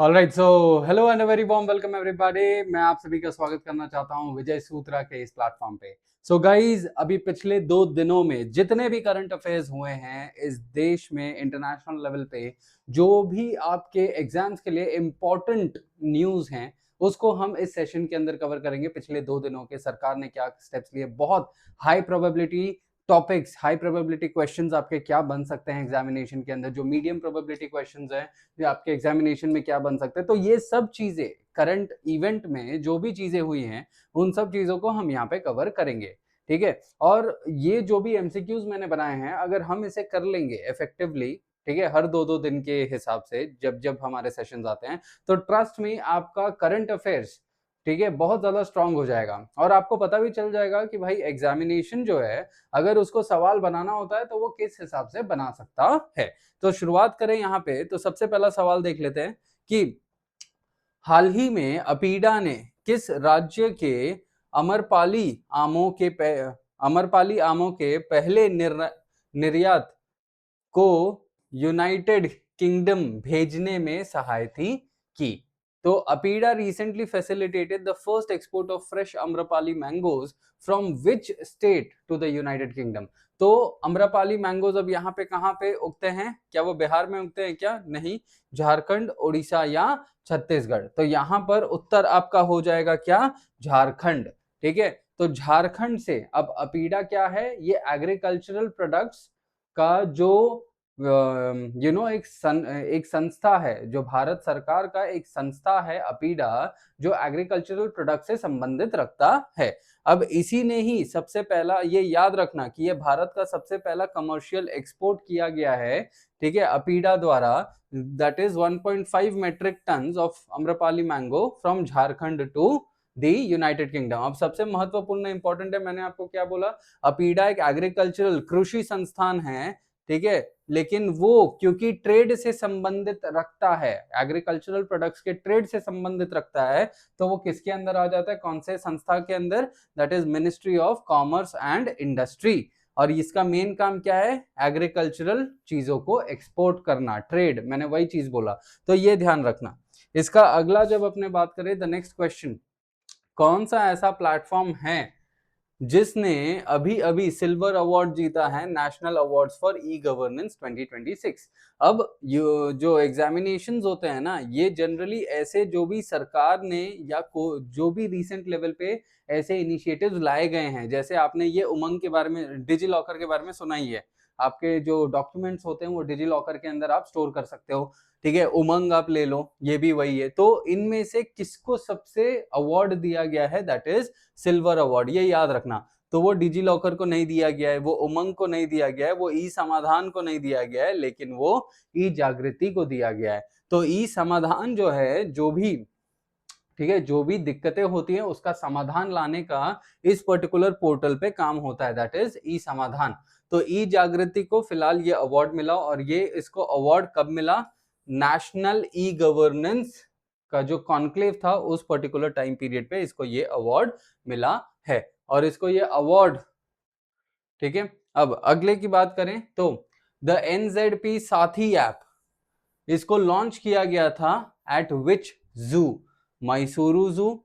Alright, so hello and very warm welcome everybody. मैं आप सभी का स्वागत करना चाहता हूं विजय सूत्रा के इस प्लेटफॉर्म पे। सो गाइज, अभी पिछले 2 दिनों में जितने भी करंट अफेयर्स हुए हैं इस देश में इंटरनेशनल लेवल पे, जो भी आपके एग्जाम्स के लिए इम्पोर्टेंट न्यूज हैं उसको हम इस सेशन के अंदर कवर करेंगे। पिछले 2 दिनों के सरकार ने क्या स्टेप्स लिए, बहुत high probability topics, high probability questions आपके क्या बन सकते हैं एग्जामिनेशन के अंदर, जो मीडियम प्रोबेबिलिटी क्वेश्चंस हैं ये आपके एग्जामिनेशन में क्या बन सकते हैं। तो ये सब चीजें करंट इवेंट में जो भी चीजें हुई हैं उन सब चीजों को हम यहाँ पे कवर करेंगे, ठीक है। और ये जो भी एमसीक्यूज मैंने बनाए हैं, अगर हम इसे कर लेंगे इफेक्टिवली, ठीक है, हर 2-2 दिन के हिसाब से जब जब हमारे सेशंस आते हैं, तो ट्रस्ट में आपका करंट अफेयर्स, ठीक है, बहुत ज्यादा स्ट्रांग हो जाएगा। और आपको पता भी चल जाएगा कि भाई एग्जामिनेशन जो है, अगर उसको सवाल बनाना होता है तो वो किस हिसाब से बना सकता है। तो शुरुआत करें यहाँ पे, तो सबसे पहला सवाल देख लेते हैं कि हाल ही में अपीडा ने किस राज्य के अमरपाली आमों के पहले निर्यात को यूनाइटेड किंगडम भेजने में सहायता की। तो APEDA recently facilitated the first export of fresh Amrapali mangoes from which state to the United Kingdom। तो अम्रपाली मैंगोज अब यहाँ पे कहाँ पे उगते हैं? क्या वो बिहार में उगते हैं क्या? नहीं, झारखंड, उड़ीसा या छत्तीसगढ़। तो यहाँ पर उत्तर आपका हो जाएगा क्या? झारखंड, ठीक है। तो झारखंड से अब अपीडा क्या है? ये एग्रीकल्चरल प्रोडक्ट्स का जो एक संस्था है, जो भारत सरकार का एक संस्था है अपीडा, जो एग्रीकल्चरल प्रोडक्ट से संबंधित रखता है। अब इसी ने ही सबसे पहला, ये याद रखना कि ये भारत का सबसे पहला कमर्शियल एक्सपोर्ट किया गया है, ठीक है, अपीडा द्वारा। That is 1.5 metric ton of Amrapali mango from Jharkhand to the United Kingdom. अब सबसे महत्वपूर्ण इंपॉर्टेंट है, मैंने आपको क्या बोला, अपीडा एक एग्रीकल्चरल कृषि संस्थान है, ठीक है, लेकिन वो क्योंकि ट्रेड से संबंधित रखता है, एग्रीकल्चरल प्रोडक्ट्स के ट्रेड से संबंधित रखता है, तो वो किसके अंदर आ जाता है? कौन से संस्था के अंदर? That is ministry of commerce and industry. और इसका मेन काम क्या है? एग्रीकल्चरल चीजों को एक्सपोर्ट करना, ट्रेड, मैंने वही चीज बोला। तो ये ध्यान रखना। इसका अगला जब अपने बात करें, द नेक्स्ट क्वेश्चन, कौन सा ऐसा प्लेटफॉर्म है जिसने अभी अभी सिल्वर अवार्ड जीता है, national awards for e governance 2026। अब जो एग्जामिनेशंस होते हैं ना, ये जनरली ऐसे जो भी सरकार ने या जो भी रिसेंट लेवल पे ऐसे इनिशिएटिव्स लाए गए हैं, जैसे आपने ये उमंग के बारे में, डिजी लॉकर के बारे में सुना ही है। आपके जो डॉक्यूमेंट्स होते हैं वो डिजी लॉकर के अंदर आप स्टोर कर सकते हो, ठीक है। उमंग आप ले लो, ये भी वही है। तो इनमें से किसको सबसे अवार्ड दिया गया है? दैट इज सिल्वर अवार्ड, ये याद रखना। तो वो डिजी लॉकर को नहीं दिया गया है, वो उमंग को नहीं दिया गया है, वो ई समाधान को नहीं दिया गया है, लेकिन वो ई जागृति को दिया गया है। तो ई समाधान जो है, जो भी, ठीक है, जो भी दिक्कतें होती हैं उसका समाधान लाने का इस पर्टिकुलर पोर्टल पे काम होता है, दैट इज ई समाधान। तो ई जागृति को फिलहाल ये अवार्ड मिला, और ये इसको अवार्ड कब मिला? नेशनल ई गवर्नेंस का जो कॉन्क्लेव था उस पर्टिकुलर टाइम पीरियड पे इसको ये अवार्ड मिला है, और इसको ये अवार्ड, ठीक है। अब अगले की बात करें तो द एनजेडपी साथी ऐप, इसको लॉन्च किया गया था एट विच जू? मैसूरू जू,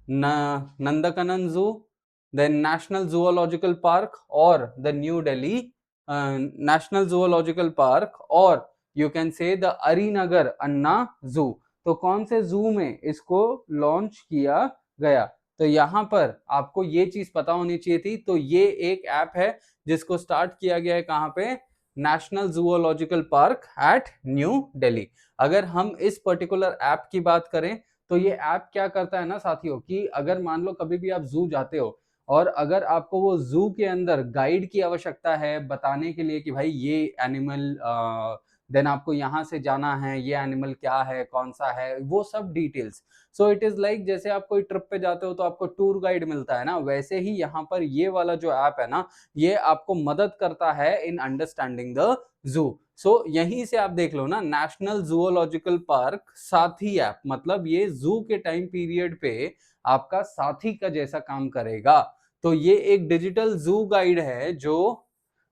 नंदकनन जू, देन नेशनल जूलॉजिकल पार्क, और the new Delhi national zoological park, और यू कैन से द अरीनगर अन्ना जू। तो कौन से जू में इसको लॉन्च किया गया? तो यहाँ पर आपको ये चीज पता होनी चाहिए थी। तो ये एक ऐप है जिसको स्टार्ट किया गया है कहाँ पे? National zoological park at New Delhi. अगर हम इस पर्टिकुलर ऐप की बात करें, तो ये ऐप क्या करता है ना साथियों, कि अगर मान लो कभी भी आप जू जाते हो, और अगर आपको वो जू के अंदर गाइड की आवश्यकता है बताने के लिए कि भाई ये एनिमल, देन आपको यहाँ से जाना है, ये एनिमल क्या है, कौन सा है, वो सब details. So it is like जैसे आप कोई ट्रिप पे जाते हो तो आपको टूर गाइड मिलता है ना, वैसे ही यहाँ पर ये वाला जो ऐप है ना, ये आपको मदद करता है इन अंडरस्टैंडिंग द जू। सो यहीं से आप देख लो ना, नेशनल जूलॉजिकल पार्क साथी ऐप, मतलब ये जू के टाइम पीरियड पे आपका साथी का जैसा काम करेगा। तो ये एक डिजिटल जू गाइड है जो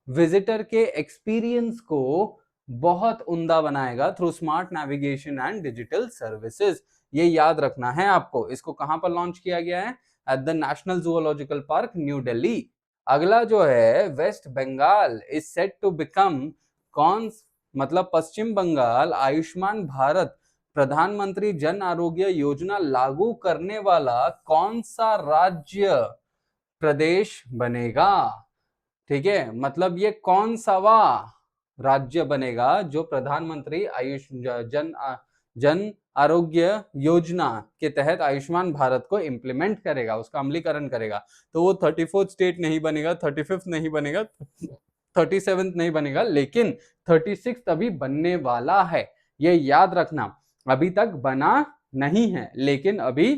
विजिटर के एक्सपीरियंस को बहुत उम्दा बनाएगा through smart navigation and digital services. ये याद रखना है आपको। इसको कहां पर लॉन्च किया गया है? At the national zoological park, New Delhi. अगला जो है, West Bengal is set to become, कौन मतलब पश्चिम बंगाल आयुष्मान भारत प्रधानमंत्री जन आरोग्य योजना लागू करने वाला कौन सा राज्य प्रदेश बनेगा? ठीक है, मतलब ये कौन सावा राज्य बनेगा जो प्रधानमंत्री आयुष जन आरोग्य योजना के तहत आयुष्मान भारत को इंप्लीमेंट करेगा, उसका अमलीकरण करेगा। तो वो 34th स्टेट नहीं बनेगा, 35th नहीं बनेगा, 37th नहीं बनेगा, लेकिन 36th अभी बनने वाला है। ये याद रखना, अभी तक बना नहीं है लेकिन अभी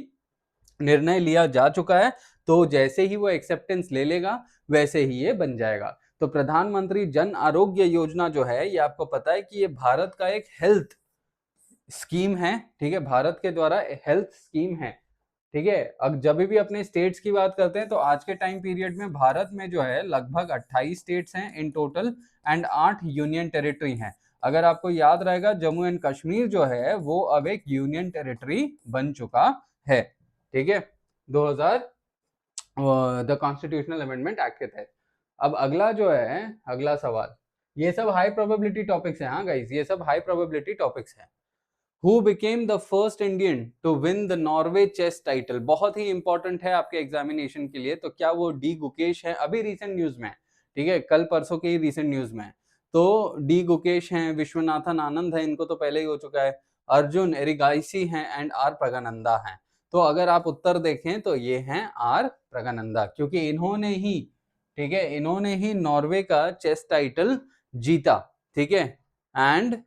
निर्णय लिया जा चुका है। तो जैसे ही वो एक्सेप्टेंस ले लेगा वैसे ही ये बन जाएगा। तो प्रधानमंत्री जन आरोग्य योजना जो है, ये आपको पता है कि ये भारत का एक हेल्थ स्कीम है। ठीक है, भारत के द्वारा हेल्थ स्कीम है। ठीक है, अब जब भी अपने स्टेट्स की बात करते हैं तो आज के टाइम पीरियड में भारत में जो है लगभग 28 स्टेट्स हैं in total and 8 union territory हैं। अगर आपको याद रहेगा, जम्मू एंड कश्मीर जो है वो अब एक यूनियन टेरिटरी बन चुका है। ठीक है, 2000 द कॉन्स्टिट्यूशनल अमेंडमेंट एक्ट के तहत। अब अगला जो है, अगला सवाल, ये सब हाई प्रोबेबिलिटी टॉपिक्स हैं। हाँ गाइस, ये सब हाई प्रोबेबिलिटी टॉपिक्स हैं। Who became the first Indian to win the Norway chess title? बहुत ही इंपॉर्टेंट है आपके एग्जामिनेशन के लिए। तो क्या वो डी गुकेश है? अभी रिसेंट न्यूज में, ठीक है, कल परसों के ही रिसेंट न्यूज में। तो डी गुकेश हैं, विश्वनाथन आनंद है, इनको तो पहले ही हो चुका है, अर्जुन एरिगाइसी हैं एंड आर प्रगनंदा हैं। तो अगर आप उत्तर देखें तो ये हैं आर प्रगनंदा, क्योंकि इन्होंने ही, ठीक है, इन्होंने ही नॉर्वे का चेस टाइटल जीता। ठीक है, एंड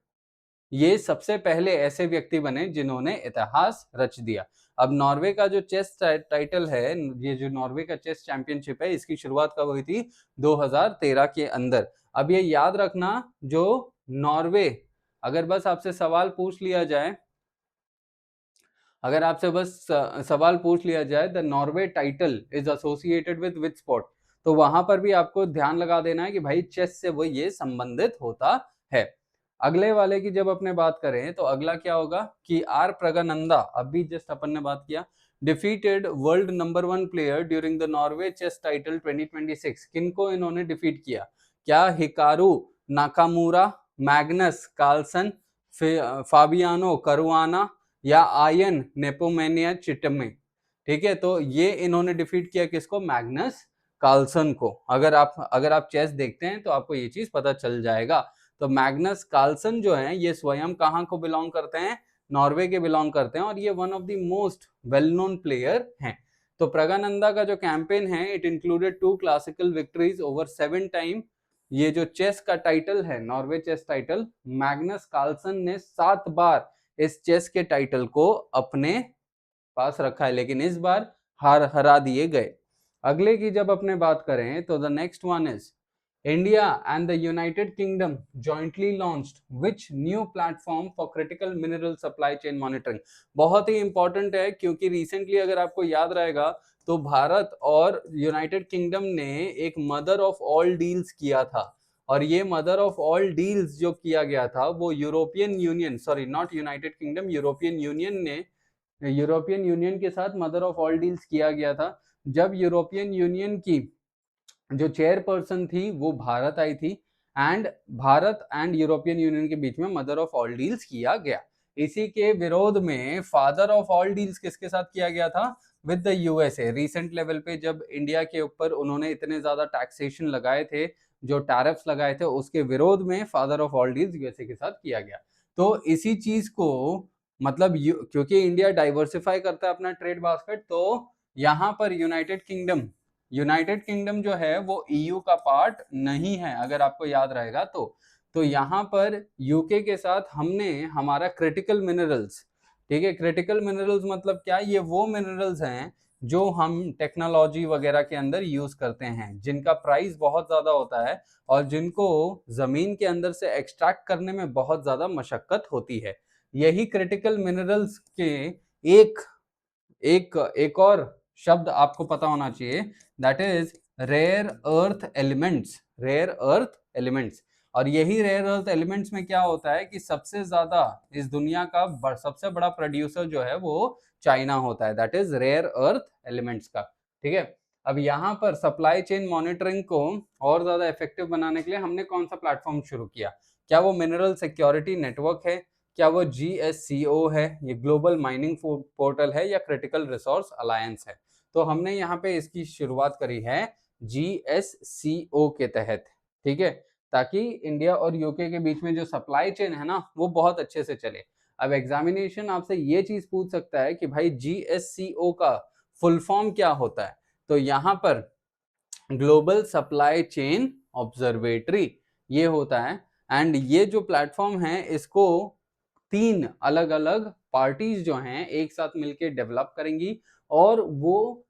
ये सबसे पहले ऐसे व्यक्ति बने जिन्होंने इतिहास रच दिया। अब नॉर्वे का जो चेस टाइटल है, ये जो नॉर्वे का चेस चैंपियनशिप है, इसकी शुरुआत कब हुई थी? 2013 के अंदर। अब ये याद रखना, जो नॉर्वे, अगर बस आपसे सवाल पूछ लिया जाए, अगर आपसे बस सवाल पूछ लिया जाए, the Norway title is associated with which sport, तो वहां पर भी आपको ध्यान लगा देना है कि भाई चेस से वो ये संबंधित होता है। अगले वाले की जब अपने बात करें तो अगला क्या होगा कि आर प्रगनंदा, अभी जस्ट अपन ने बात किया, defeated world number 1 player during the Norway chess title 2026। किनको इन्होंने डिफीट किया? क्या Hikaru Nakamura, Magnus Carlsen, Fabiano Caruana या आयन नेपोमेनिया चिटमे? ठीक है, तो ये इन्होंने डिफीट किया किसको? मैग्नस कार्लसन को। अगर आप चेस देखते हैं तो आपको ये चीज पता चल जाएगा। तो मैग्नस कार्लसन जो है, ये स्वयं कहां को बिलोंग करते हैं? नॉर्वे के बिलोंग करते हैं, और ये one of the most well known player हैं। तो प्रगानंदा का जो कैंपेन है, it included 2 classical victories over 7 time. ये जो चेस का टाइटल है, Norway chess title, Magnus Carlsen ने 7 बार इस चेस के टाइटल को अपने पास रखा है, लेकिन इस बार हरा दिए गए। अगले की जब अपने बात करें तो the next one is, India and the United kingdom jointly launched which new platform for critical mineral supply chain monitoring. बहुत ही इंपॉर्टेंट है, क्योंकि रिसेंटली अगर आपको याद रहेगा तो भारत और यूनाइटेड किंगडम ने एक मदर ऑफ ऑल डील्स किया था। और ये मदर ऑफ ऑल डील्स जो किया गया था वो European union, sorry not United kingdom, European union ने, यूरोपियन यूनियन के साथ मदर ऑफ ऑल डील्स किया गया था। जब यूरोपियन यूनियन की जो चेयरपर्सन थी वो भारत आई थी, and Bharat and European union के बीच में मदर ऑफ ऑल डील्स किया गया। इसी के विरोध में फादर ऑफ ऑल डील्स किसके साथ किया गया था? With the USA. Recent level पे जब इंडिया के ऊपर उन्होंने इतने ज्यादा टैक्सेशन लगाए थे, जो टैरिफ्स लगाए थे, उसके विरोध में father of all deals USA के साथ किया गया। तो इसी चीज को, मतलब क्योंकि इंडिया डाइवर्सिफाई करता है अपना ट्रेड बास्केट, तो यहाँ पर यूनाइटेड किंगडम जो है वो ईयू का पार्ट नहीं है, अगर आपको याद रहेगा तो यहाँ पर यूके के साथ हमने हमारा क्रिटिकल मिनरल्स, ठीक है, क्रिटिकल मिनरल्स मतलब क्या? ये वो मिनरल्स हैं जो हम टेक्नोलॉजी वगैरह के अंदर यूज करते हैं, जिनका प्राइस बहुत ज्यादा होता है और जिनको जमीन के अंदर से एक्सट्रैक्ट करने में बहुत ज्यादा मशक्कत होती है। यही क्रिटिकल मिनरल्स के एक एक एक और शब्द आपको पता होना चाहिए, that is rare earth elements. Rare earth elements. और यही रेयर अर्थ एलिमेंट्स में क्या होता है कि सबसे ज्यादा इस दुनिया का सबसे बड़ा प्रोड्यूसर जो है वो चाइना होता है, that is rare earth elements का। ठीक है, अब यहाँ पर सप्लाई चेन मॉनिटरिंग को और ज्यादा इफेक्टिव बनाने के लिए हमने कौन सा प्लेटफॉर्म शुरू किया? क्या वो मिनरल सिक्योरिटी नेटवर्क है, क्या वो GSCO है, ये ग्लोबल माइनिंग पोर्टल है, या क्रिटिकल रिसोर्स अलायंस है? तो हमने यहाँ पे इसकी शुरुआत करी है GSCO के तहत। ठीक है, ताकि इंडिया और यूके के बीच में जो सप्लाई चेन है ना वो बहुत अच्छे से चले। अब एग्जामिनेशन आपसे ये चीज पूछ सकता है कि भाई GSCO का फुल फॉर्म क्या होता है? तो यहाँ पर ग्लोबल सप्लाई चेन ऑब्जर्वेटरी ये होता है। एंड ये जो प्लेटफॉर्म है इसको 3 अलग अलग पार्टीज जो हैं एक साथ मिलकर डेवलप करेंगी, और वो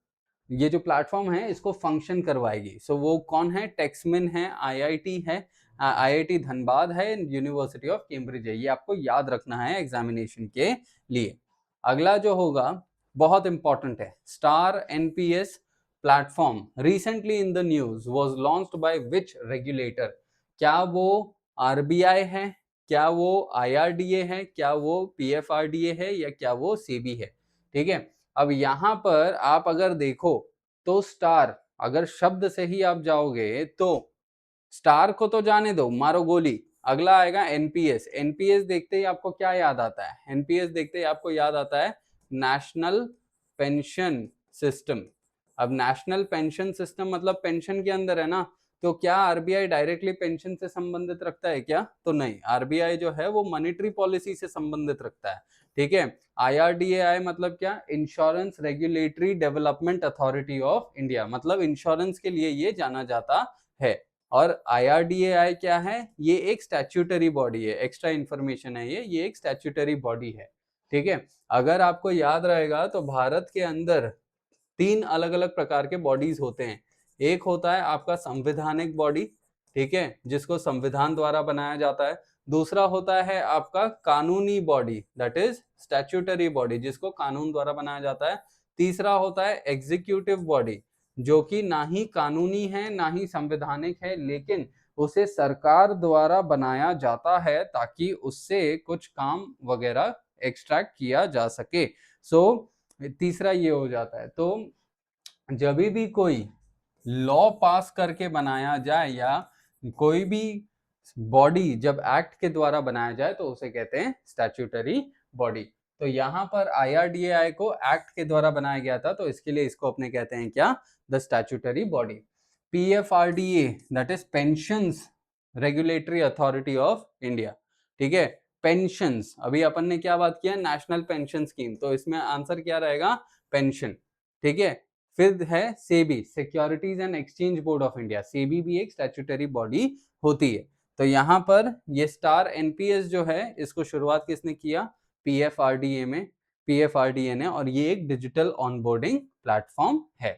ये जो प्लेटफॉर्म है इसको फंक्शन करवाएगी। सो वो कौन है? टेक्समिन है, IIT है, IIT धनबाद है, यूनिवर्सिटी ऑफ कैम्ब्रिज है। ये आपको याद रखना है एग्जामिनेशन के लिए। अगला जो होगा बहुत इंपॉर्टेंट है, star NPS platform recently in the news was launched by which regulator? क्या वो RBI है, क्या वो IRDA है, क्या वो PFRDA है, या क्या वो SEBI है? ठीक है, अब यहां पर आप अगर देखो तो स्टार, अगर शब्द से ही आप जाओगे तो स्टार को तो जाने दो, मारो गोली। अगला आएगा NPS। NPS देखते ही आपको क्या याद आता है? NPS देखते ही आपको याद आता है नेशनल पेंशन सिस्टम। अब नेशनल पेंशन सिस्टम मतलब पेंशन के अंदर है ना, तो क्या RBI डायरेक्टली पेंशन से संबंधित रखता है क्या? तो नहीं, RBI जो है वो मॉनेटरी पॉलिसी से संबंधित रखता है। ठीक है, IRDAI मतलब क्या? Insurance regulatory development authority of India, मतलब इंश्योरेंस के लिए ये जाना जाता है। और IRDAI क्या है? ये एक स्टैट्यूटरी बॉडी है, एक्स्ट्रा इंफॉर्मेशन है ये एक स्टैट्यूटरी बॉडी है। ठीक है, अगर आपको याद रहेगा तो भारत के अंदर 3 अलग अलग प्रकार के बॉडीज होते हैं। एक होता है आपका संवैधानिक बॉडी, ठीक है, जिसको संविधान द्वारा बनाया जाता है। दूसरा होता है आपका कानूनी body, that is statutory body, जिसको कानून द्वारा बनाया जाता है। तीसरा होता है एग्जीक्यूटिव बॉडी, जो कि ना ही कानूनी है ना ही संवैधानिक है, लेकिन उसे सरकार द्वारा बनाया जाता है ताकि उससे कुछ काम वगैरह एक्सट्रैक्ट किया जा सके। सो तीसरा ये हो जाता है। तो जब भी कोई लॉ पास करके बनाया जाए या कोई भी बॉडी जब एक्ट के द्वारा बनाया जाए तो उसे कहते हैं स्टैट्यूटरी बॉडी। तो यहाँ पर IRDAI को एक्ट के द्वारा बनाया गया था, तो इसके लिए इसको अपने कहते हैं क्या? The statutory body. PFRDA that is pensions regulatory authority of India. ठीक है, पेंशंस, अभी अपन ने क्या बात किया? नेशनल पेंशन स्कीम, तो इसमें आंसर क्या रहेगा? पेंशन। ठीक है, फिर है SEBI, securities and exchange board of India. SEBI भी एक स्टैट्यूटरी बॉडी होती है। तो यहाँ पर ये स्टार NPS जो है इसको शुरुआत किसने किया? PFRDA में, PFRDA ने, और ये एक डिजिटल ऑनबोर्डिंग प्लेटफॉर्म है।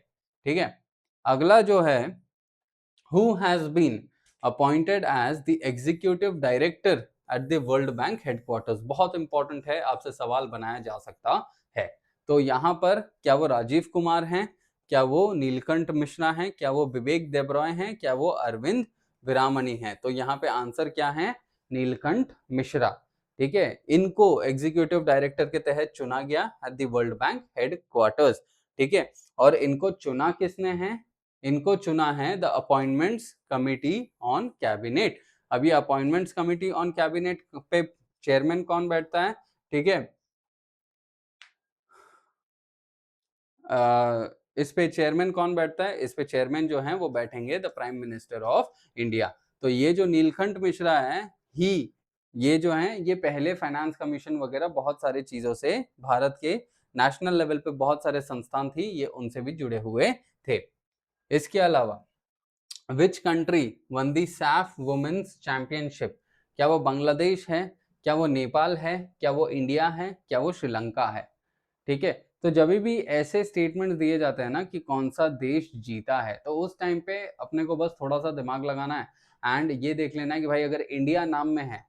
ठीक है, अगला जो है who has been appointed as the executive director at the World Bank headquarters? बहुत इंपॉर्टेंट है, आपसे सवाल बनाया जा सकता है। तो यहाँ पर क्या वो राजीव कुमार हैं, क्या वो नीलकंठ मिश्रा हैं, क्या वो विवेक देबरॉय हैं, क्या वो अरविंद विरामणी हैं? तो यहाँ पे आंसर क्या है? नीलकंठ मिश्रा। ठीक है, इनको एग्जीक्यूटिव डायरेक्टर के तहत चुना गया at the world bank headquarters. ठीक है, और इनको चुना किसने है? इनको चुना है the appointments committee on cabinet. अभी अपॉइंटमेंट्स कमिटी ऑन कैबिनेट पे चेयरमैन कौन बैठता है? ठीक है, इस पे चेयरमैन कौन बैठता है? इस पे चेयरमैन जो है वो बैठेंगे the prime minister of India. तो ये जो नीलकंठ मिश्रा है ही, ये जो है ये पहले फाइनेंस कमीशन वगैरह बहुत सारी चीजों से भारत के नेशनल लेवल पे बहुत सारे संस्थान थी, ये उनसे भी जुड़े हुए थे। इसके अलावा which country won the SAFF women's championship? क्या वो बांग्लादेश है, क्या वो नेपाल है, क्या वो इंडिया है, क्या वो श्रीलंका है? ठीक है, तो जब भी ऐसे स्टेटमेंट दिए जाते हैं ना कि कौन सा देश जीता है, तो उस टाइम पे अपने को बस थोड़ा सा दिमाग लगाना है एंड ये देख लेना है कि भाई अगर इंडिया नाम में है,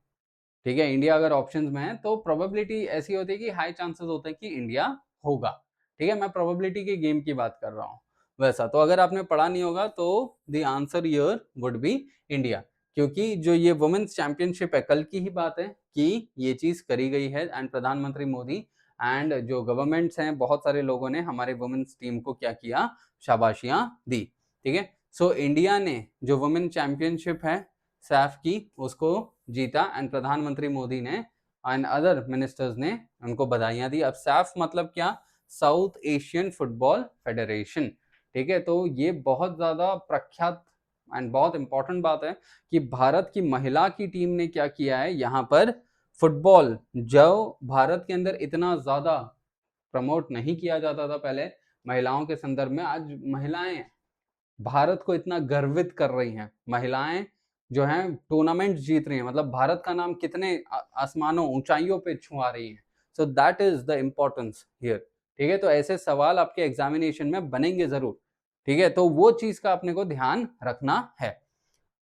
ठीक है, इंडिया अगर ऑप्शंस में है तो प्रोबेबिलिटी ऐसी होती है कि हाई चांसेस होते हैं कि इंडिया होगा। ठीक है, मैं प्रोबेबिलिटी के गेम की बात कर रहा हूँ वैसा। तो अगर आपने पढ़ा नहीं होगा तो the answer here would be India. क्योंकि जो ये वुमेन्स चैंपियनशिप है, कल की ही बात है कि ये चीज करी गई है एंड प्रधानमंत्री मोदी एंड जो गवर्नमेंट्स हैं, बहुत सारे लोगों ने हमारे वुमेन्स टीम को क्या किया, शाबाशियां दी। ठीक है, सो इंडिया ने जो वुमेन चैंपियनशिप है सैफ की, उसको जीता एंड प्रधानमंत्री मोदी ने एंड अदर मिनिस्टर्स ने उनको बधाइयां दी। अब सैफ मतलब क्या, साउथ एशियन फुटबॉल फेडरेशन। ठीक है, तो ये बहुत ज्यादा प्रख्यात एंड बहुत इंपॉर्टेंट बात है कि भारत की महिला की टीम ने क्या किया है यहाँ पर, फुटबॉल जो भारत के अंदर इतना ज्यादा प्रमोट नहीं किया जाता था पहले महिलाओं के संदर्भ में, आज महिलाएं भारत को इतना गर्वित कर रही हैं। महिलाएं जो हैं टूर्नामेंट जीत रही हैं, मतलब भारत का नाम कितने आसमानों ऊंचाइयों पे छुआ रही हैं। सो that is the importance here. ठीक है, तो ऐसे सवाल आपके एग्जामिनेशन में बनेंगे जरूर। ठीक है, तो वो चीज का अपने को ध्यान रखना है।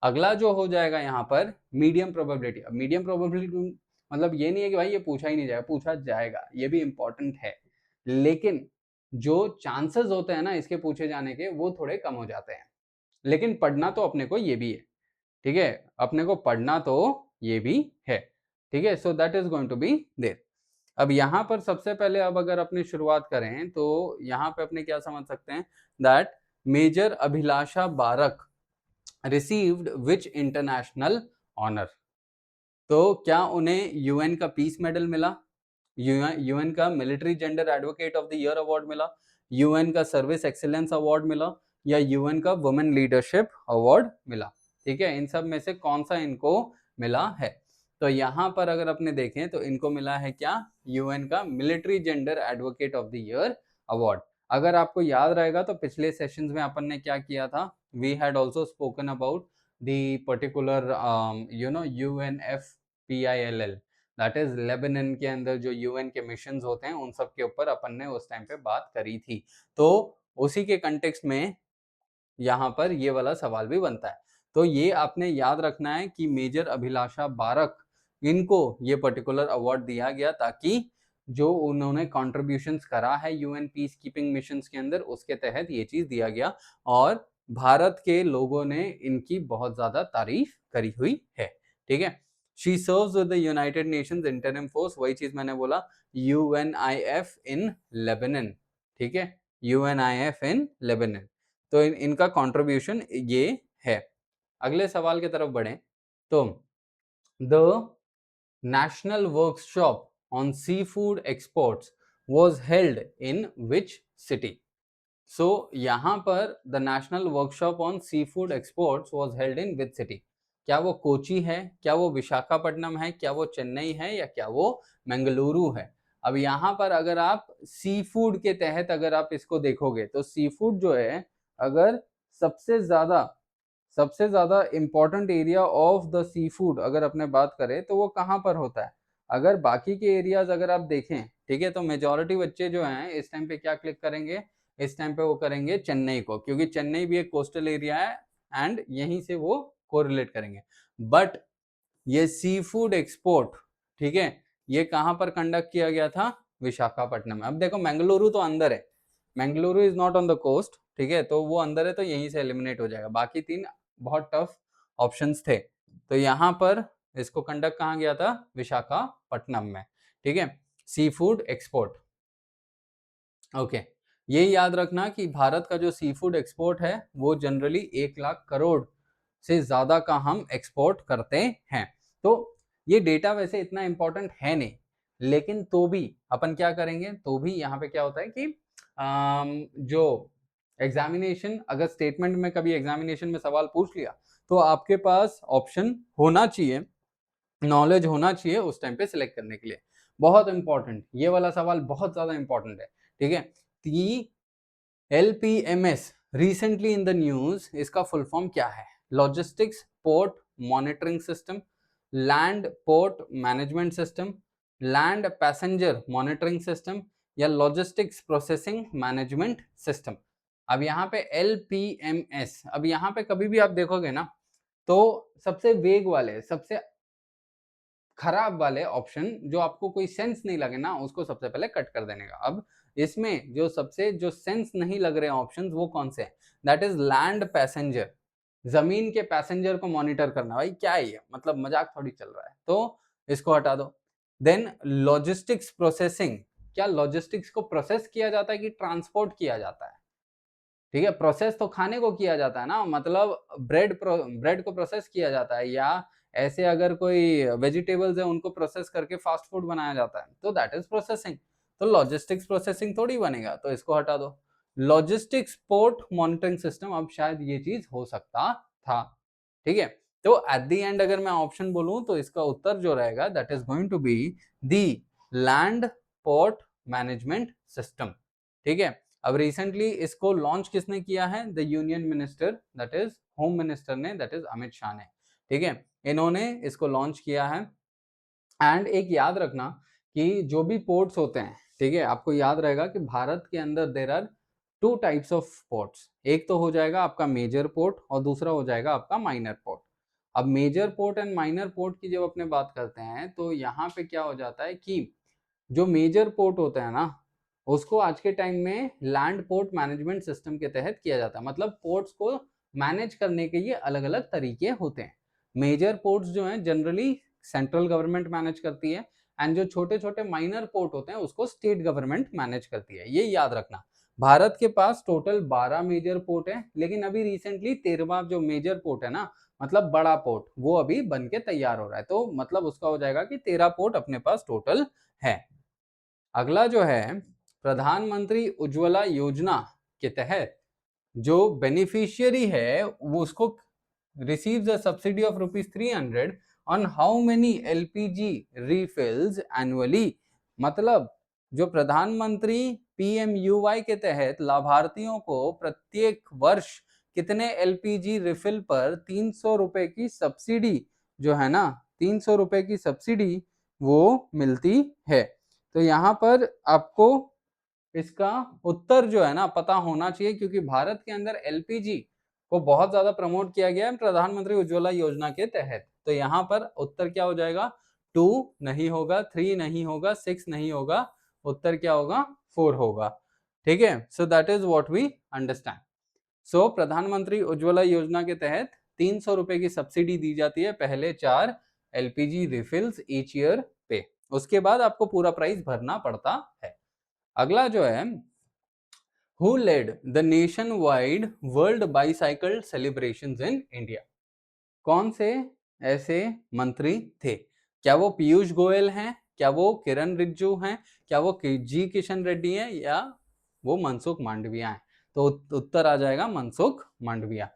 अगला जो हो जाएगा यहाँ पर मीडियम प्रोबेबिलिटी। अब मीडियम प्रोबेबिलिटी मतलब ये नहीं है कि भाई ये पूछा ही नहीं जाएगा, पूछा जाएगा, ये भी इंपॉर्टेंट है, लेकिन जो चांसेस होते हैं ना इसके पूछे जाने के, वो थोड़े कम हो जाते हैं। लेकिन पढ़ना तो अपने को ये भी है। ठीक है, अपने को पढ़ना तो ये भी है। ठीक है, so that is going to be there. अब यहाँ पर सबसे पहले अब अगर अपनी शुरुआत करें तो यहाँ पे अपने क्या समझ सकते हैं, that major Abhilasha Barak received which international honour. तो क्या उन्हें यूएन का पीस मेडल मिला, यूएन का military gender advocate of the year award मिला, यूएन का सर्विस एक्सीलेंस अवार्ड मिला, या यूएन का वुमेन लीडरशिप अवार्ड मिला? ठीक है, इन सब में से कौन सा इनको मिला है? तो यहाँ पर अगर अपने देखें तो इनको मिला है क्या, यूएन का military gender advocate of the year award. अगर आपको याद रहेगा तो पिछले सेशंस में अपन ने क्या किया था, we had also spoken about the particular UNFPILL, that is Lebanon के अंदर जो यूएन के मिशंस होते हैं उन सब के ऊपर अपन ने उस टाइम पे बात करी थी। तो उसी के कंटेक्स्ट में यहाँ पर ये वाला सवाल भी बनता है। तो ये आपने याद रखना है कि मेजर अभिलाषा बारक, इनको ये पर्टिकुलर अवार्ड दिया गया ताकि जो उन्होंने कॉन्ट्रीब्यूशंस करा है यूएन पीस कीपिंग मिशंस के अंदर, उसके तहत ये चीज दिया गया और भारत के लोगों ने इनकी बहुत ज्यादा तारीफ करी हुई है। ठीक है, she serves with the United Nations interim force, वही चीज मैंने बोला, UNIF इन लेबनान। ठीक है, UNIF इन लेबनान। तो इनका कंट्रीब्यूशन ये है। अगले सवाल की तरफ बढ़ें तो the national workshop on sea food exports was held in which city? So यहाँ पर the national workshop on sea food exports was held in which city? क्या वो कोची है, क्या वो विशाखापट्टनम है, क्या वो चेन्नई है, या क्या वो मंगलुरु है? अब यहाँ पर अगर आप सी फूड के तहत अगर आप इसको देखोगे तो सी फूड जो है, अगर सबसे ज्यादा important area of the seafood अगर अपने बात करें तो वो कहाँ पर होता है? अगर बाकी के एरियाज अगर आप देखें, ठीक है, तो मेजोरिटी बच्चे जो हैं इस टाइम पे क्या क्लिक करेंगे, इस टाइम पे वो करेंगे चेन्नई को, क्योंकि चेन्नई भी एक कोस्टल एरिया है एंड यहीं से वो कोरिलेट करेंगे। बट ये सी फूड एक्सपोर्ट, ठीक है, ये कहां पर कंडक्ट किया गया था? विशाखापट्टनम में। अब देखो मंगलुरु तो अंदर है, Mangaluru is not on the coast, ठीक है, तो वो अंदर है तो यहीं से एलिमिनेट हो जाएगा। बाकी तीन बहुत टफ ऑप्शंस थे, तो यहाँ पर इसको कंडक्ट कहाँ गया था? विशाखापट्टनम में। ठीक है, सी फूड एक्सपोर्ट। ओके, ये याद रखना कि भारत का जो सी फूड एक्सपोर्ट है वो जनरली 1 लाख करोड़ से ज्यादा का हम एक्सपोर्ट करते हैं। तो ये डेटा वैसे इतना इंपॉर्टेंट है नहीं, लेकिन तो भी अपन क्या करेंगे, तो भी यहाँ पे क्या होता है कि जो एग्जामिनेशन, अगर स्टेटमेंट में कभी एग्जामिनेशन में सवाल पूछ लिया तो आपके पास ऑप्शन होना चाहिए, नॉलेज होना चाहिए उस टाइम पे सिलेक्ट करने के लिए। बहुत इंपॉर्टेंट ये वाला सवाल, बहुत ज्यादा इंपॉर्टेंट है। ठीक है, LPMS recently in the news, इसका फुल फॉर्म क्या है? Logistics port monitoring system, land port management system, land passenger monitoring system, या लॉजिस्टिक्स प्रोसेसिंग मैनेजमेंट सिस्टम? अब यहाँ पे LPMS, अब यहाँ पे कभी भी आप देखोगे ना तो सबसे वेग वाले, सबसे खराब वाले ऑप्शन जो आपको कोई सेंस नहीं लगे ना, उसको सबसे पहले कट कर देने का। अब इसमें जो सबसे जो सेंस नहीं लग रहे ऑप्शंस वो कौन से हैं? दैट इज लैंड पैसेंजर, जमीन के पैसेंजर को मॉनिटर करना, भाई क्या है ये, मतलब मजाक थोड़ी चल रहा है, तो इसको हटा दो। देन लॉजिस्टिक्स प्रोसेसिंग, क्या लॉजिस्टिक्स को प्रोसेस किया जाता है कि ट्रांसपोर्ट किया जाता है? ठीक है, प्रोसेस तो खाने को किया जाता है ना, मतलब ब्रेड को प्रोसेस किया जाता है, या ऐसे अगर कोई वेजिटेबल्स है उनको प्रोसेस करके फास्ट फूड बनाया जाता है, तो दैट इज प्रोसेसिंग। तो लॉजिस्टिक्स प्रोसेसिंग थोड़ी बनेगा, तो इसको हटा दो। लॉजिस्टिक्स पोर्ट मॉनिटरिंग सिस्टम, अब शायद ये चीज हो सकता था। ठीक है, तो एट द एंड अगर मैं ऑप्शन बोलूं तो इसका उत्तर जो रहेगा that is going to be the land port management system. ठीक है, अब रिसेंटली इसको लॉन्च किसने किया है? The union minister, that is home minister ने, दैट इज अमित शाह ने। ठीक है, इन्होंने इसको लॉन्च किया है। एंड एक याद रखना कि जो भी पोर्ट्स होते हैं, ठीक है, आपको याद रहेगा कि भारत के अंदर there are two types of ports. एक तो हो जाएगा आपका मेजर पोर्ट और दूसरा हो जाएगा आपका माइनर पोर्ट। अब major port and minor port की जब अपने बात करते हैं तो यहाँ पे क्या हो जाता है कि जो मेजर पोर्ट होता है ना, उसको आज के टाइम में लैंड पोर्ट मैनेजमेंट सिस्टम के तहत किया जाता है। मतलब पोर्ट्स को मैनेज करने के ये अलग अलग तरीके होते हैं। मेजर पोर्ट्स जो हैं जनरली सेंट्रल गवर्नमेंट मैनेज करती है, एंड जो छोटे छोटे माइनर पोर्ट होते हैं उसको स्टेट गवर्नमेंट मैनेज करती है, ये याद रखना। भारत के पास टोटल 12 मेजर पोर्ट है, लेकिन अभी रिसेंटली 13वां जो मेजर पोर्ट है ना, मतलब बड़ा पोर्ट, वो अभी बन के तैयार हो रहा है, तो मतलब उसका हो जाएगा कि 13 पोर्ट अपने पास टोटल है। अगला जो है, प्रधानमंत्री उज्ज्वला योजना के तहत जो बेनिफिशियरी है वो उसको receives a subsidy of rupees 300 on how many LPG refills annually। मतलब जो प्रधानमंत्री PMUY के तहत लाभार्थियों को प्रत्येक वर्ष कितने LPG रिफिल पर 300 रुपए की सब्सिडी जो है ना, 300 रुपए की सब्सिडी वो मिलती है। तो यहाँ पर आपको इसका उत्तर जो है ना पता होना चाहिए, क्योंकि भारत के अंदर एलपीजी को बहुत ज्यादा प्रमोट किया गया है प्रधानमंत्री उज्ज्वला योजना के तहत। तो यहाँ पर उत्तर क्या हो जाएगा? 2 नहीं होगा, 3 नहीं होगा, 6 नहीं होगा, उत्तर क्या होगा? 4 होगा। ठीक है, so that is what we understand. So Pradhan Mantri Ujjwala योजना के तहत 300 रुपए की सब्सिडी दी जाती है पहले 4 एलपीजी रिफिल्स ईच ईयर पे, उसके बाद आपको पूरा प्राइस भरना पड़ता है। अगला जो है, Who led the nationwide World Bicycle Celebrations in India? कौन से ऐसे मंत्री थे? क्या वो पीयूष गोयल हैं, क्या वो किरण रिजिजू हैं, क्या वो जी किशन रेड्डी हैं, या वो मनसुख मांडविया हैं? तो उत्तर आ जाएगा मनसुख मांडविया।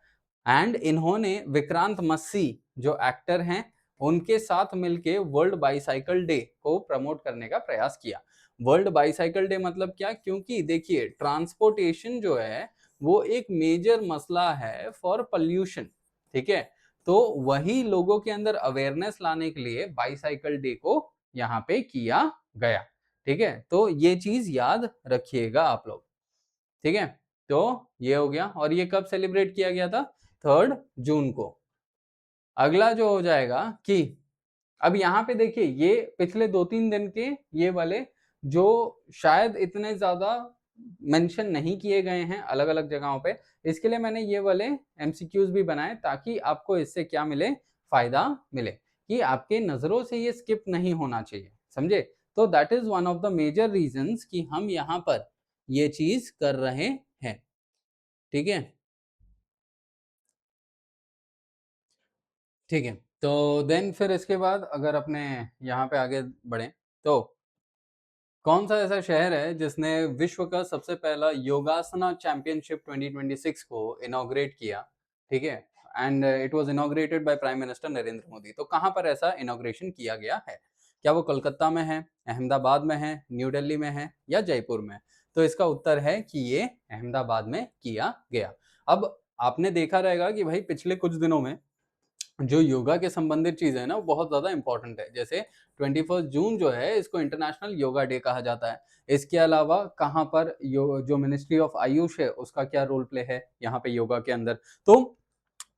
एंड इन्होंने विक्रांत मस्सी जो एक्टर हैं उनके साथ मिलके वर्ल्ड बाईसाइकिल डे को प्रमोट करने का प्रयास किया। वर्ल्ड बाईसाइकिल डे मतलब क्या? क्योंकि देखिए ट्रांसपोर्टेशन जो है वो एक मेजर मसला है फॉर पॉल्यूशन। ठीक है, तो वही लोगों के अंदर अवेयरनेस लाने के लिए बाईसाइकिल डे को यहाँ पे किया गया। ठीक है, तो ये चीज याद रखिएगा आप लोग। ठीक है, तो ये हो गया, और ये कब सेलिब्रेट किया गया था? 3 जून को। अगला जो हो जाएगा कि अब यहाँ पे देखिए ये पिछले 2-3 दिन के ये वाले जो शायद इतने ज्यादा मेंशन नहीं किए गए हैं अलग अलग जगहों पे, इसके लिए मैंने ये वाले एमसीक्यूज भी बनाए ताकि आपको इससे क्या मिले? फायदा मिले, कि आपके नजरों से ये स्किप नहीं होना चाहिए, समझे? तो that is one of the major reasons कि हम यहाँ पर ये चीज कर रहे हैं। ठीक है, ठीक है, तो देन फिर इसके बाद अगर अपने यहाँ पे आगे बढ़े तो कौन सा ऐसा शहर है जिसने विश्व का सबसे पहला योगासना चैंपियनशिप 2026 को इनॉग्रेट किया? ठीक है, and it was inaugurated by prime minister Narendra Modi. तो कहाँ पर ऐसा इनॉग्रेशन किया गया है? क्या वो कोलकाता में है, अहमदाबाद में है, न्यू दिल्ली में है, या जयपुर में? तो इसका उत्तर है कि ये अहमदाबाद में किया गया। अब आपने देखा रहेगा कि भाई पिछले कुछ दिनों में जो योगा के संबंधित चीजें है ना वो बहुत ज्यादा इंपॉर्टेंट है। जैसे 21 जून जो है इसको इंटरनेशनल योगा डे कहा जाता है। इसके अलावा कहाँ पर जो मिनिस्ट्री ऑफ आयुष है उसका क्या रोल प्ले है यहाँ पे योगा के अंदर, तो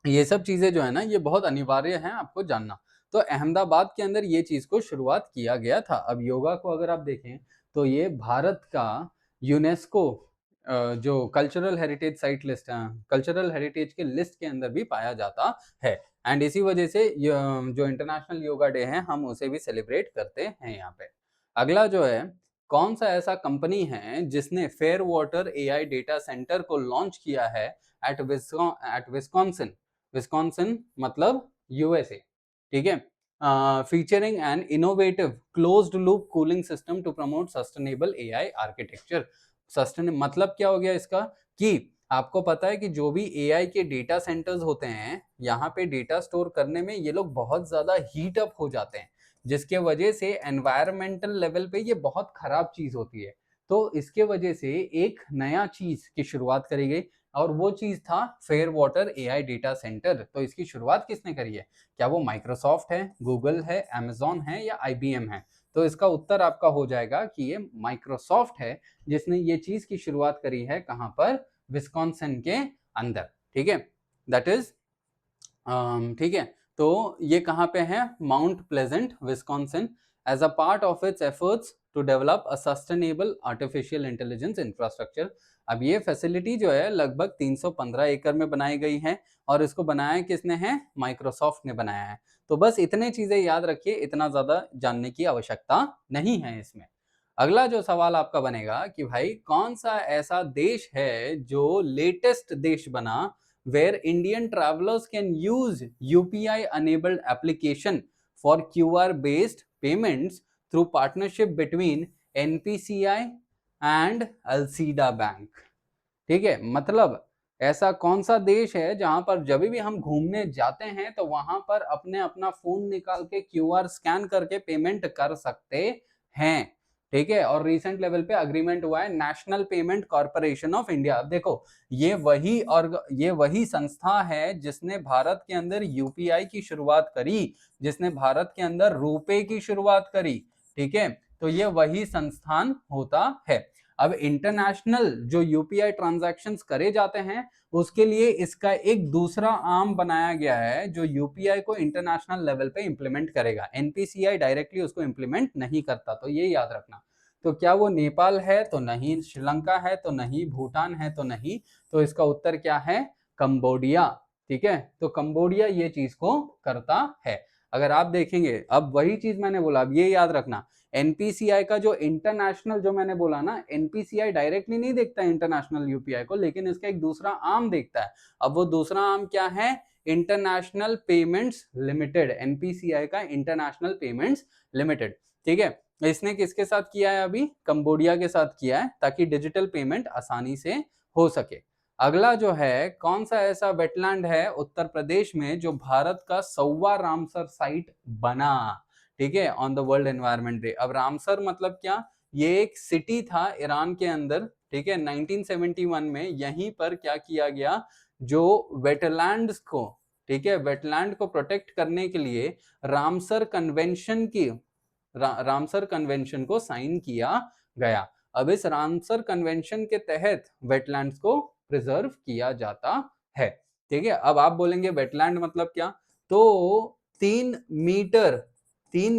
ये सब चीजें जो है ना ये बहुत अनिवार्य है आपको जानना। तो अहमदाबाद के अंदर ये चीज को शुरुआत किया गया था। अब योगा को अगर आप देखें तो ये भारत का यूनेस्को जो cultural heritage site list, cultural heritage के लिस्ट के अंदर भी पाया जाता है। एंड इसी वजह से जो इंटरनेशनल योगा डे है हम उसे भी सेलिब्रेट करते हैं यहाँ पे। अगला जो है, कौन सा ऐसा कंपनी है जिसने fair water AI data centre को लॉन्च किया है एट विस्कॉन्सिन, विस्कॉन्सिन मतलब यूएसए, ठीक है, featuring an innovative closed loop cooling system to promote sustainable AI architecture। Sustain मतलब क्या हो गया इसका, कि आपको पता है कि जो भी एआई के डेटा सेंटर्स होते हैं, यहाँ पे डेटा स्टोर करने में ये लोग बहुत ज्यादा हीट अप हो जाते हैं, जिसके वजह से एनवायरमेंटल लेवल पे ये बहुत खराब चीज होती है। तो इसके वजह से एक नया चीज की शुरुआत करी गई, और वो चीज था fair water AI data centre. तो इसकी शुरुआत किसने करी है? क्या वो माइक्रोसॉफ्ट है, गूगल है, अमेजॉन है, या आईबीएम है? तो इसका उत्तर आपका हो जाएगा कि ये माइक्रोसॉफ्ट है जिसने ये चीज की शुरुआत करी है। कहां पर? विस्कॉन्सिन के अंदर, ठीक है, दैट इज, ठीक है। तो ये कहां पे है? Mount Pleasant, Wisconsin, as a part of its efforts to develop a sustainable artificial intelligence infrastructure. अब ये फैसिलिटी जो है लगभग 315 एकड़ में बनाई गई है, और इसको बनाया किसने है? माइक्रोसॉफ्ट ने बनाया है। तो बस इतने चीजें याद रखिए, इतना ज्यादा जानने की आवश्यकता नहीं है इसमें। अगला जो सवाल आपका बनेगा कि भाई कौन सा ऐसा देश है जो लेटेस्ट देश बना where Indian travelers can use UPI enabled application for QR based payments through partnership between NPCI and Alsida Bank। ठीक है, मतलब ऐसा कौन सा देश है जहां पर जब भी हम घूमने जाते हैं तो वहां पर अपने अपना फोन निकाल के क्यूआर स्कैन करके पेमेंट कर सकते हैं, ठीक है। और रिसेंट लेवल पे अग्रीमेंट हुआ है national payment corporation of India. अब देखो, ये वही संस्था है जिसने भारत के अंदर यूपीआई की शुरुआत करी, जिसने भारत के अंदर रुपए की शुरुआत करी, ठीक है। तो ये वही संस्थान होता है। अब इंटरनेशनल जो यूपीआई ट्रांजैक्शंस करे जाते हैं उसके लिए इसका एक दूसरा आर्म बनाया गया है जो यूपीआई को इंटरनेशनल लेवल पे इंप्लीमेंट करेगा। एनपीसीआई डायरेक्टली उसको इंप्लीमेंट नहीं करता, तो ये याद रखना। तो क्या वो नेपाल है? तो नहीं। श्रीलंका है? तो नहीं। भूटान है? तो नहीं। तो इसका उत्तर क्या है? कंबोडिया, ठीक है। तो कंबोडिया ये चीज को करता है। अगर आप देखेंगे, अब वही चीज मैंने बोला, अब ये याद रखना, एनपीसीआई का जो इंटरनेशनल जो मैंने बोला ना, एनपीसीआई डायरेक्टली नहीं देखता इंटरनेशनल यूपीआई को, लेकिन इसका एक दूसरा आर्म देखता है। अब वो दूसरा आर्म क्या है? इंटरनेशनल पेमेंट्स लिमिटेड, एनपीसीआई का इंटरनेशनल पेमेंट्स लिमिटेड, ठीक है। इसने किसके साथ किया है? अभी कंबोडिया के साथ किया है, ताकि डिजिटल पेमेंट आसानी से हो सके। अगला जो है, कौन सा ऐसा वेटलैंड है उत्तर प्रदेश में जो भारत का 100वां रामसर साइट बना, ठीक है, on the world environment day. अब रामसर मतलब क्या? ये एक सिटी था ईरान के अंदर, ठीक है। 1971 में यहीं पर क्या किया गया, जो वेटलैंड्स को, ठीक है, वेटलैंड को प्रोटेक्ट करने के लिए रामसर कन्वेंशन की रामसर कन्वेंशन को साइन किया गया। अब इस रामसर कन्वेंशन के तहत वेटलैंड्स को प्रिजर्व किया जाता है, ठीक है। अब आप बोलेंगे वेटलैंड मतलब क्या? तो 3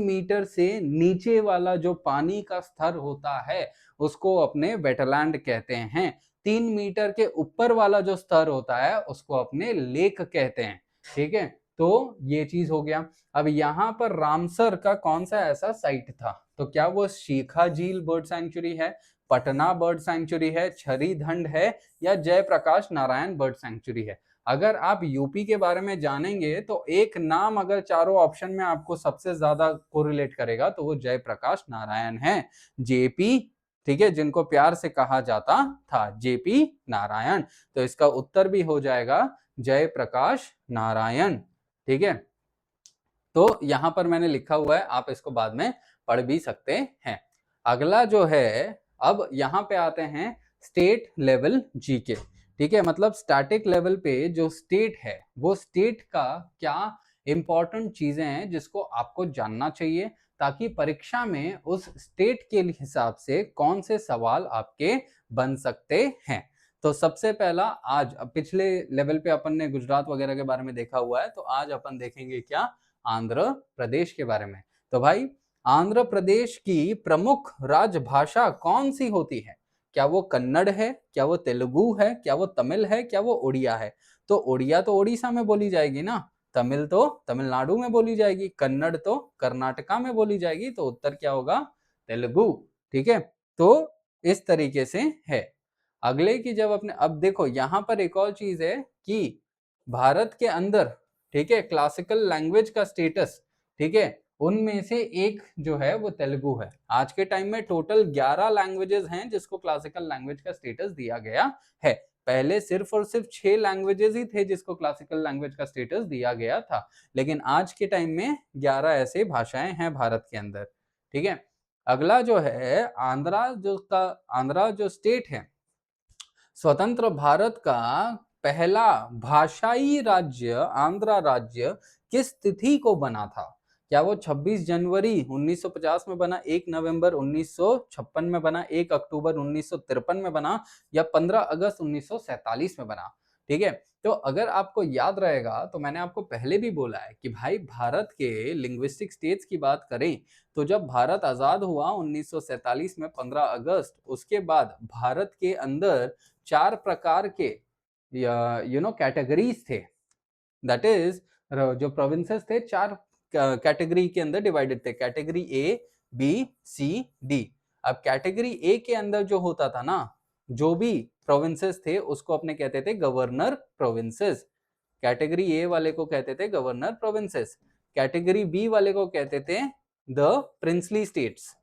मीटर से नीचे वाला जो पानी का स्तर होता है उसको अपने वेटलैंड कहते हैं। 3 मीटर के ऊपर वाला जो स्तर होता है उसको अपने लेक कहते हैं, ठीक है। तो ये चीज हो गया। अब यहाँ पर रामसर का कौन सा ऐसा साइट था? तो क्या वो शिखा झील बर्ड सैंक्चुरी है, पटना बर्ड सैंक्चुरी है, छरीधंड है, या जयप्रकाश नारायण बर्ड सैंक्चुरी है? अगर आप यूपी के बारे में जानेंगे तो एक नाम अगर चारों ऑप्शन में आपको सबसे ज्यादा कोरिलेट करेगा तो वो जयप्रकाश नारायण है, जेपी, ठीक है, जिनको प्यार से कहा जाता था जेपी नारायण। तो इसका उत्तर भी हो जाएगा जयप्रकाश नारायण, ठीक है। तो यहां पर मैंने लिखा हुआ है, आप इसको बाद में पढ़ भी सकते हैं। अगला जो है, अब यहां पे आते हैं स्टेट लेवल जीके, ठीक है। मतलब स्टैटिक लेवल पे जो स्टेट है वो स्टेट का क्या इंपॉर्टेंट चीजें हैं जिसको आपको जानना चाहिए, ताकि परीक्षा में उस स्टेट के हिसाब से कौन से सवाल आपके बन सकते हैं। तो सबसे पहला, आज पिछले लेवल पे अपन ने गुजरात वगैरह के बारे में देखा हुआ है, तो आज अपन देखेंगे क्या? आंध्र प्रदेश के बारे में। तो भाई आंध्र प्रदेश की प्रमुख राजभाषा कौन सी होती है? क्या वो कन्नड़ है, क्या वो तेलुगु है, क्या वो तमिल है, क्या वो उड़िया है? तो उड़िया तो ओडिशा में बोली जाएगी ना, तमिल तो तमिलनाडु में बोली जाएगी, कन्नड़ तो कर्नाटका में बोली जाएगी, तो उत्तर क्या होगा? तेलुगु। ठीक है, तो इस तरीके से है। अगले की जब अपने, अब देखो यहां पर एक और चीज है कि भारत के अंदर, ठीक है, क्लासिकल लैंग्वेज का स्टेटस, ठीक है, उनमें से एक जो है वो तेलुगु है। आज के टाइम में टोटल 11 लैंग्वेजेस हैं जिसको क्लासिकल लैंग्वेज का स्टेटस दिया गया है। पहले सिर्फ और सिर्फ 6 लैंग्वेजेस ही थे जिसको क्लासिकल लैंग्वेज का स्टेटस दिया गया था, लेकिन आज के टाइम में 11 ऐसे भाषाएं हैं भारत के अंदर। ठीक है, अगला जो है आंध्रा जो स्टेट है, स्वतंत्र भारत का पहला भाषाई राज्य आंध्रा राज्य किस तिथि को बना था? क्या वो 26 जनवरी 1950 में बना, 1 नवंबर 1956 में बना, 1 अक्टूबर 1953 में बना, या 15 अगस्त 1947 में बना? ठीक है, तो अगर आपको याद रहेगा तो मैंने आपको पहले भी बोला है कि भाई भारत के लिंग्विस्टिक स्टेट्स की बात करें तो जब भारत आजाद हुआ 1947 में 15 अगस्त, उसके बाद भारत के अंदर 4 प्रकार के कैटेगरीज थे। दैट इज, जो प्रोविंसेस थे 4 कैटेगरी के अंदर डिवाइडेड थे, category A, B, C, D. अब कैटेगरी ए के अंदर जो होता था ना, जो भी प्रोविंसेस थे उसको अपने कहते थे गवर्नर प्रोविंसेस। कैटेगरी ए वाले को कहते थे गवर्नर प्रोविंसेस, कैटेगरी बी वाले को कहते थे द प्रिंसली स्टेट्स।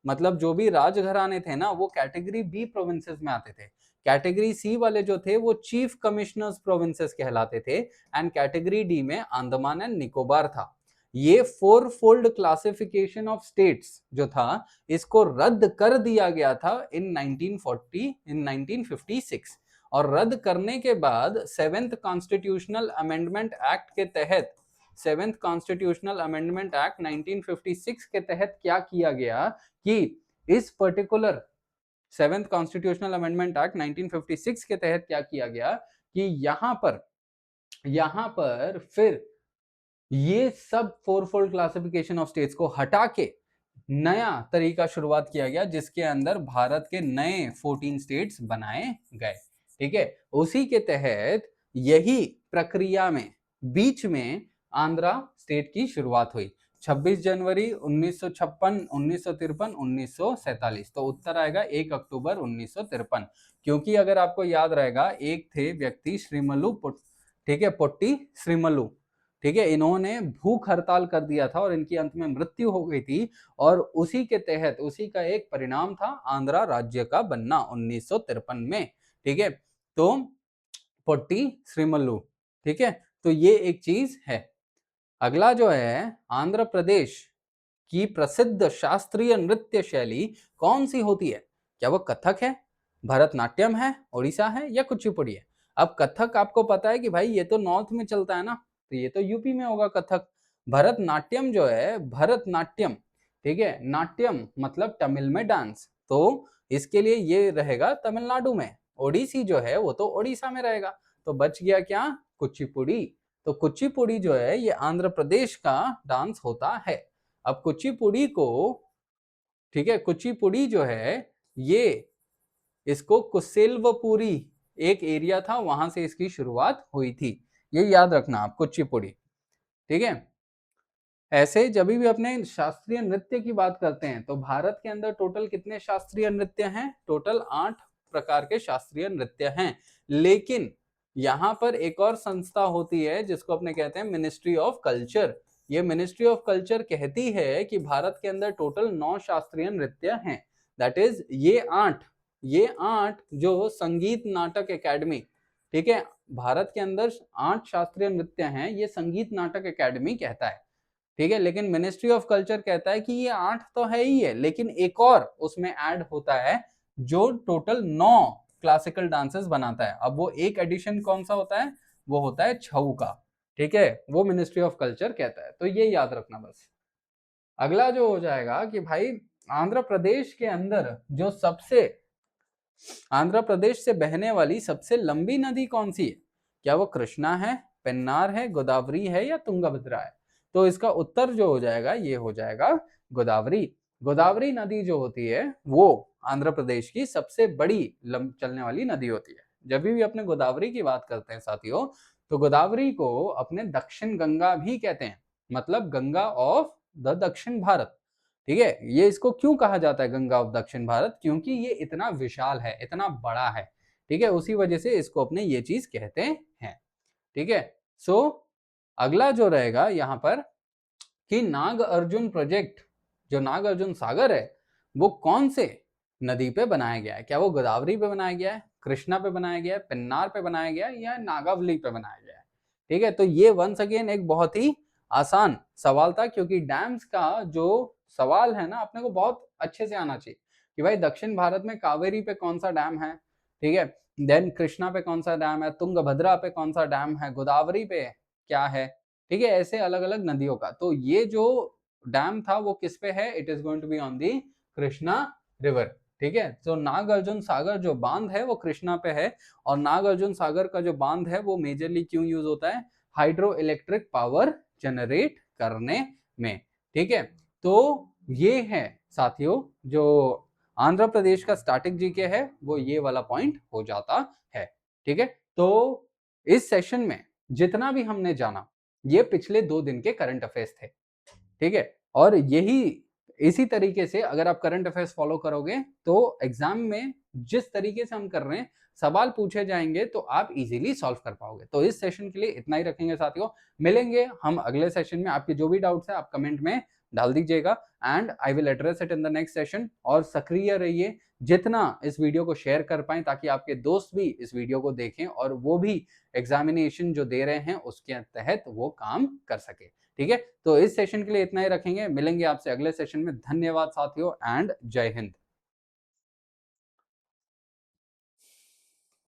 मतलब जो भी राजघराने थे ना वो कैटेगरी बी प्रोविंसेस में आते थे। कैटेगरी सी वाले जो थे वो चीफ कमिश्नर्स प्रोविंसेस कहलाते थे, एंड कैटेगरी डी में अंडमान एंड निकोबार था। ये 4 फोल्ड क्लासिफिकेशन ऑफ स्टेट्स जो था इसको रद्द कर दिया गया था इन 1956, और रद्द करने के बाद 7th कॉन्स्टिट्यूशनल अमेंडमेंट एक्ट के तहत 7th कॉन्स्टिट्यूशनल अमेंडमेंट एक्ट 1956 के तहत क्या किया गया कि इस particular 7th constitutional amendment act 1956 के तहत क्या किया गया कि यहां पर फिर ये सब 4 फोल्ड क्लासिफिकेशन ऑफ स्टेट्स को हटा के नया तरीका शुरुआत किया गया जिसके अंदर भारत के नए 14 स्टेट्स बनाए गए। ठीक है, उसी के तहत यही प्रक्रिया में बीच में आंध्रा स्टेट की शुरुआत हुई 26 जनवरी 1956, 1953, 1947। तो उत्तर आएगा 1 अक्टूबर 1953, क्योंकि अगर आपको याद रहेगा एक थे व्यक्ति श्रीमलू ठीक है, पोट्टी श्रीमलू। ठीक है, इन्होंने भूख हड़ताल कर दिया था और इनकी अंत में मृत्यु हो गई थी, और उसी के तहत उसी का एक परिणाम था आंध्रा राज्य का बनना 1953 में। ठीक है, तो पोट्टी श्रीमल्लू। ठीक है, तो ये एक चीज है। अगला जो है, आंध्र प्रदेश की प्रसिद्ध शास्त्रीय नृत्य शैली कौन सी होती है? क्या वो कथक है, भरतनाट्यम है, ओडिशा है, या कुचिपुड़ी है? अब कथक आपको पता है कि भाई ये तो नॉर्थ में चलता है ना, तो ये तो यूपी में होगा कथक। भरतनाट्यम जो है, भरतनाट्यम, ठीक है, नाट्यम मतलब तमिल में डांस, तो इसके लिए ये रहेगा तमिलनाडु में। ओडिसी जो है वो तो ओडिशा में रहेगा, तो बच गया क्या? कुचिपुड़ी। तो कुचिपुड़ी जो है ये आंध्र प्रदेश का डांस होता है। अब कुचिपुड़ी को, ठीक है, कुचिपुड़ी जो है ये, इसको कुसेल्वपुरी एक एरिया था वहां से इसकी शुरुआत हुई थी, ये याद रखना आप, कुचिपुड़ी। ठीक है, ऐसे जब भी अपने शास्त्रीय नृत्य की बात करते हैं तो भारत के अंदर टोटल कितने शास्त्रीय नृत्य हैं? टोटल 8 प्रकार के शास्त्रीय नृत्य हैं, लेकिन यहाँ पर एक और संस्था होती है जिसको अपने कहते हैं मिनिस्ट्री ऑफ कल्चर। ये मिनिस्ट्री ऑफ कल्चर कहती है कि भारत के अंदर टोटल 9 शास्त्रीय नृत्य हैं। दैट इज ये आठ जो संगीत नाटक एकेडमी, ठीक है, भारत के अंदर 8 शास्त्रीय नृत्य हैं, ये संगीत नाटक एकेडमी कहता है। ठीक है, लेकिन मिनिस्ट्री ऑफ कल्चर कहता है कि ये 8 तो है ही है, लेकिन एक और उसमें ऐड होता है जो टोटल 9 क्लासिकल डांसेस बनाता है। अब वो एक एडिशन कौन सा होता है? वो होता है छऊ का। ठीक है, वो मिनिस्ट्री ऑफ कल्चर कहता है, तो ये याद रखना बस। अगला जो हो जाएगा कि भाई आंध्र प्रदेश के अंदर जो सबसे, आंध्र प्रदेश से बहने वाली सबसे लंबी नदी कौन सी है? क्या वो कृष्णा है, पेन्नार है, गोदावरी है, या तुंगभद्रा है? तो इसका उत्तर जो हो जाएगा ये हो जाएगा गोदावरी। गोदावरी नदी जो होती है वो आंध्र प्रदेश की सबसे बड़ी चलने वाली नदी होती है। जब भी अपने गोदावरी की बात करते हैं साथियों, तो गोदावरी को अपने दक्षिण गंगा भी कहते हैं, मतलब गंगा ऑफ द दक्षिण भारत। ठीक है, ये इसको क्यों कहा जाता है गंगा ऑफ दक्षिण भारत? क्योंकि ये इतना विशाल है, इतना बड़ा है। ठीक है, उसी वजह से इसको अपने ये चीज कहते हैं। ठीक है, सो अगला जो रहेगा यहाँ पर कि नाग अर्जुन प्रोजेक्ट, जो नाग अर्जुन सागर है, वो कौन से नदी पे बनाया गया है? क्या वो गोदावरी पे बनाया गया है, कृष्णा पे बनाया गया है, पेन्नार पे बनाया गया है, या नागावली पे बनाया गया है? ठीक है, तो ये वंस अगेन एक बहुत ही आसान सवाल था, क्योंकि डैम्स का जो सवाल है ना, अपने को बहुत अच्छे से आना चाहिए कि भाई दक्षिण भारत में कावेरी पे कौन सा डैम है, ठीक है, देन कृष्णा पे कौन सा डैम है, तुंगभद्रा पे कौन सा डैम है, गोदावरी पे क्या है। ठीक है, ऐसे अलग अलग नदियों का, तो ये जो डैम था वो किस पे है? It is going to be on the Krishna river. ठीक है, तो नागार्जुन सागर जो बांध है वो कृष्णा पे है, और नागार्जुन सागर का जो बांध है वो मेजरली क्यों यूज होता है? हाइड्रो इलेक्ट्रिक पावर जनरेट करने में। ठीक है, तो ये है साथियों जो आंध्र प्रदेश का स्टैटिक जीके है, वो ये वाला पॉइंट हो जाता है। ठीक है, तो इस सेशन में जितना भी हमने जाना, ये पिछले 2 दिन के करंट अफेयर्स थे। ठीक है, और यही इसी तरीके से अगर आप करंट अफेयर्स फॉलो करोगे तो एग्जाम में जिस तरीके से हम कर रहे हैं सवाल पूछे जाएंगे तो आप इजीली सॉल्व कर पाओगे। तो इस सेशन के लिए इतना ही रखेंगे साथियों, मिलेंगे हम अगले सेशन में। आपके जो भी डाउट्स है आप कमेंट में डाल दीजिएगा and I will address it in the next session. और सक्रिय रहिए, जितना इस वीडियो को शेयर कर पाए ताकि आपके दोस्त भी इस वीडियो को देखें और वो भी एग्जामिनेशन जो दे रहे हैं उसके तहत वो काम कर सके। ठीक है, तो इस सेशन के लिए इतना ही रखेंगे, मिलेंगे आपसे अगले सेशन में। धन्यवाद साथियों एंड जय हिंद।